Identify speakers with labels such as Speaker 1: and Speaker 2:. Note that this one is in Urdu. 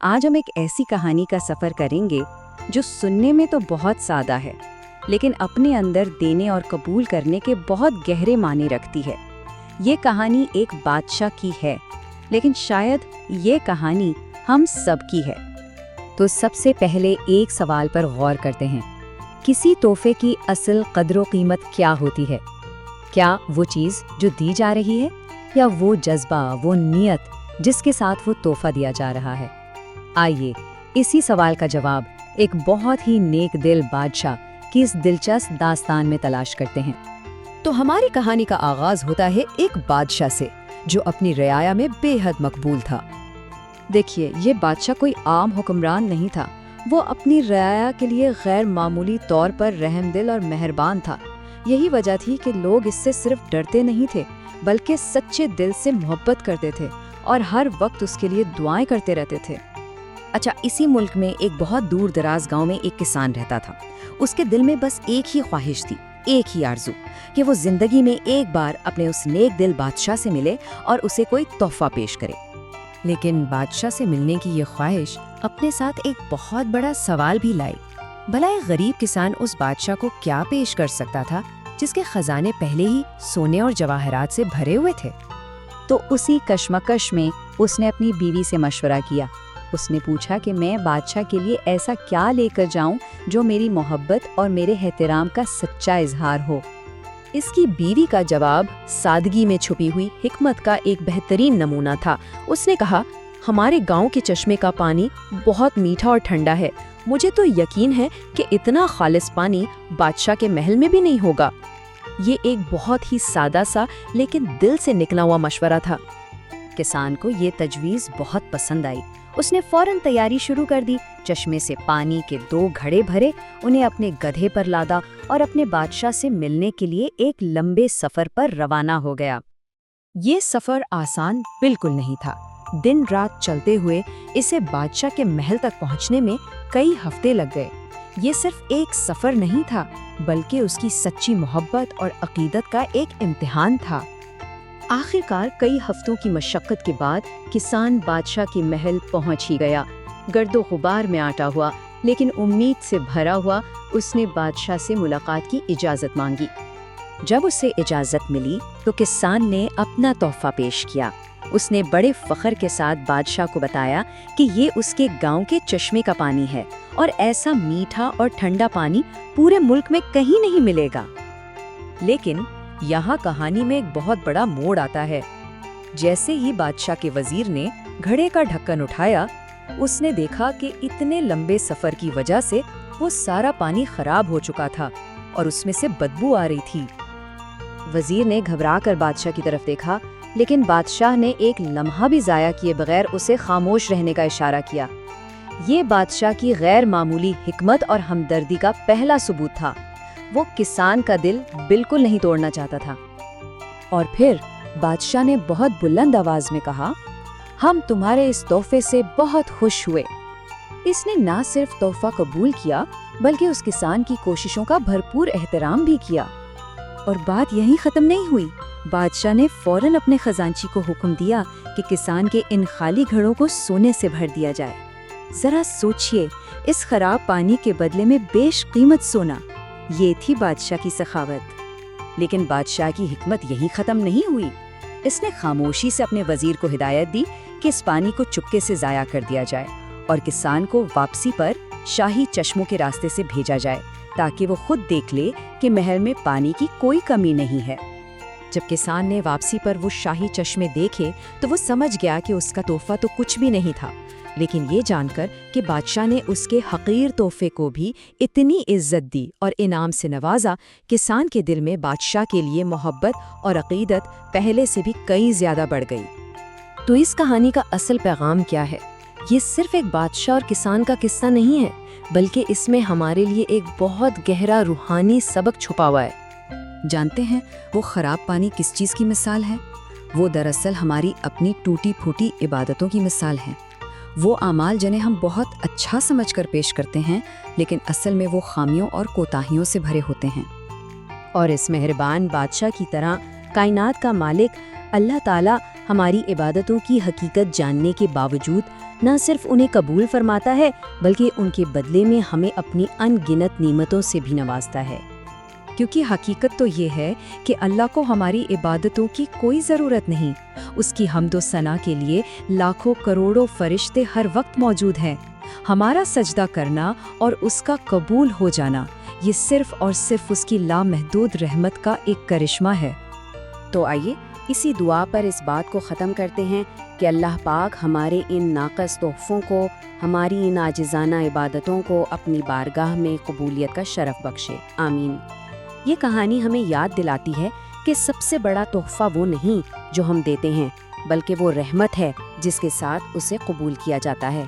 Speaker 1: آج ہم ایک ایسی کہانی کا سفر کریں گے جو سننے میں تو بہت سادہ ہے، لیکن اپنے اندر دینے اور قبول کرنے کے بہت گہرے معنی رکھتی ہے۔ یہ کہانی ایک بادشاہ کی ہے، لیکن شاید یہ کہانی ہم سب کی ہے۔ تو سب سے پہلے ایک سوال پر غور کرتے ہیں، کسی تحفے کی اصل قدر و قیمت کیا ہوتی ہے؟ کیا وہ چیز جو دی جا رہی ہے، یا وہ جذبہ، وہ نیت جس کے ساتھ وہ تحفہ دیا جا رہا ہے؟ آئیے اسی سوال کا جواب ایک بہت ہی نیک دل بادشاہ کی اس دلچسپ داستان میں تلاش کرتے ہیں۔
Speaker 2: تو ہماری کہانی کا آغاز ہوتا ہے ایک بادشاہ سے جو اپنی رعایا میں بے حد مقبول تھا۔
Speaker 1: دیکھیے، یہ بادشاہ کوئی عام حکمران نہیں تھا، وہ اپنی رعایا کے لیے غیر معمولی طور پر رحم دل اور مہربان تھا۔ یہی وجہ تھی کہ لوگ اس سے صرف ڈرتے نہیں تھے، بلکہ سچے دل سے محبت کرتے تھے اور ہر وقت اس کے لیے دعائیں کرتے رہتے تھے۔
Speaker 2: اچھا، اسی ملک میں ایک بہت دور دراز گاؤں میں ایک کسان رہتا تھا۔ اس کے دل میں بس ایک ہی خواہش تھی، ایک ہی آرزو، کہ وہ زندگی میں ایک بار اپنے اس نیک دل بادشاہ سے ملے اور اسے کوئی تحفہ پیش کرے۔ لیکن بادشاہ سے ملنے کی یہ خواہش اپنے ساتھ ایک بہت بڑا سوال بھی لائی۔ بھلا ایک غریب کسان اس بادشاہ کو کیا پیش کر سکتا تھا جس کے خزانے پہلے ہی سونے اور جواہرات سے بھرے ہوئے تھے؟
Speaker 1: تو اسی کشمکش میں اس نے اپنی بیوی سے مشورہ کیا۔ اس نے پوچھا کہ میں بادشاہ کے لیے ایسا کیا لے کر جاؤں جو میری محبت اور میرے احترام کا سچا اظہار ہو۔
Speaker 2: اس کی بیوی کا جواب سادگی میں چھپی ہوئی حکمت کا ایک بہترین نمونہ تھا۔ اس نے کہا، ہمارے گاؤں کے چشمے کا پانی بہت میٹھا اور ٹھنڈا ہے، مجھے تو یقین ہے کہ اتنا خالص پانی بادشاہ کے محل میں بھی نہیں ہوگا۔ یہ ایک بہت ہی سادہ سا لیکن دل سے نکلا ہوا مشورہ تھا۔
Speaker 1: کسان کو یہ تجویز بہت پسند آئی۔ اس نے فوراً تیاری شروع کر دی، چشمے سے پانی کے 2 گھڑے بھرے، انہیں اپنے گدھے پر لادا اور اپنے بادشاہ سے ملنے کے لیے ایک لمبے سفر پر روانہ ہو گیا۔
Speaker 2: یہ سفر آسان بالکل نہیں تھا۔ دن رات چلتے ہوئے اسے بادشاہ کے محل تک پہنچنے میں کئی ہفتے لگ گئے۔ یہ صرف ایک سفر نہیں تھا، بلکہ اس کی سچی محبت اور عقیدت کا ایک امتحان تھا۔
Speaker 1: آخرکار کئی ہفتوں کی مشقت کے بعد کسان بادشاہ کے محل پہنچ ہی گیا۔ گرد و غبار میں آٹا ہوا، لیکن امید سے بھرا ہوا، اس نے بادشاہ سے ملاقات کی اجازت مانگی۔ جب اسے اجازت ملی تو کسان نے اپنا تحفہ پیش کیا۔ اس نے بڑے فخر کے ساتھ بادشاہ کو بتایا کہ یہ اس کے گاؤں کے چشمے کا پانی ہے اور ایسا میٹھا اور ٹھنڈا پانی پورے ملک میں کہیں نہیں ملے گا۔
Speaker 2: لیکن یہاں کہانی میں ایک بہت بڑا موڑ آتا ہے۔ جیسے ہی بادشاہ کے وزیر نے گھڑے کا ڈھکن اٹھایا، اس نے دیکھا کہ اتنے لمبے سفر کی وجہ سے وہ سارا پانی خراب ہو چکا تھا اور اس میں سے بدبو آ رہی تھی۔
Speaker 1: وزیر نے گھبرا کر بادشاہ کی طرف دیکھا، لیکن بادشاہ نے ایک لمحہ بھی ضائع کیے بغیر اسے خاموش رہنے کا اشارہ کیا۔ یہ بادشاہ کی غیر معمولی حکمت اور ہمدردی کا پہلا ثبوت تھا۔ وہ کسان کا دل بالکل نہیں توڑنا چاہتا تھا۔
Speaker 2: اور پھر بادشاہ نے بہت بلند آواز میں کہا، ہم تمہارے اس تحفے سے بہت خوش ہوئے۔ اس نے نہ صرف تحفہ قبول کیا، بلکہ اس کسان کی کوششوں کا بھرپور احترام بھی کیا۔
Speaker 1: اور بات یہیں ختم نہیں ہوئی۔ بادشاہ نے فوراً اپنے خزانچی کو حکم دیا کہ کسان کے ان خالی گھڑوں کو سونے سے بھر دیا جائے۔ ذرا سوچئے، اس خراب پانی کے بدلے میں بیش قیمت سونا، یہ تھی بادشاہ کی سخاوت۔
Speaker 2: لیکن بادشاہ کی حکمت یہی ختم نہیں ہوئی۔ اس نے خاموشی سے اپنے وزیر کو ہدایت دی کہ اس پانی کو چپکے سے ضائع کر دیا جائے اور کسان کو واپسی پر شاہی چشموں کے راستے سے بھیجا جائے، تاکہ وہ خود دیکھ لے کہ محل میں پانی کی کوئی کمی نہیں ہے۔ جب کسان نے واپسی پر وہ شاہی چشمے دیکھے تو وہ سمجھ گیا کہ اس کا تحفہ تو کچھ بھی نہیں تھا، لیکن یہ جان کر کہ بادشاہ نے اس کے حقیر تحفے کو بھی اتنی عزت دی اور انعام سے نوازا، کسان کے دل میں بادشاہ کے لیے محبت اور عقیدت پہلے سے بھی کئی زیادہ بڑھ گئی۔ تو اس کہانی کا اصل پیغام کیا ہے؟ یہ صرف ایک بادشاہ اور کسان کا قصہ نہیں ہے، بلکہ اس میں ہمارے لیے ایک بہت گہرا روحانی سبق چھپا ہوا ہے۔ جانتے ہیں وہ خراب پانی کس چیز کی مثال ہے؟ وہ دراصل ہماری اپنی ٹوٹی پھوٹی عبادتوں کی مثال ہے۔ وہ اعمال جنہیں ہم بہت اچھا سمجھ کر پیش کرتے ہیں، لیکن اصل میں وہ خامیوں اور کوتاہیوں سے بھرے ہوتے ہیں۔ اور اس مہربان بادشاہ کی طرح کائنات کا مالک اللہ تعالیٰ ہماری عبادتوں کی حقیقت جاننے کے باوجود نہ صرف انہیں قبول فرماتا ہے بلکہ ان کے بدلے میں ہمیں اپنی ان گنت نعمتوں سے بھی نوازتا ہے۔
Speaker 1: کیونکہ حقیقت تو یہ ہے کہ اللہ کو ہماری عبادتوں کی کوئی ضرورت نہیں، اس کی حمد و ثنا کے لیے لاکھوں کروڑوں فرشتے ہر وقت موجود ہیں۔ ہمارا سجدہ کرنا اور اس کا قبول ہو جانا یہ صرف اور صرف اس کی لامحدود رحمت کا ایک کرشمہ ہے۔
Speaker 2: تو آئیے اسی دعا پر اس بات کو ختم کرتے ہیں کہ اللہ پاک ہمارے ان ناقص تحفوں کو، ہماری ان عاجزانہ عبادتوں کو اپنی بارگاہ میں قبولیت کا شرف بخشے، آمین۔ یہ کہانی ہمیں یاد دلاتی ہے کہ سب سے بڑا تحفہ وہ نہیں جو ہم دیتے ہیں، بلکہ وہ رحمت ہے جس کے ساتھ اسے قبول کیا جاتا ہے۔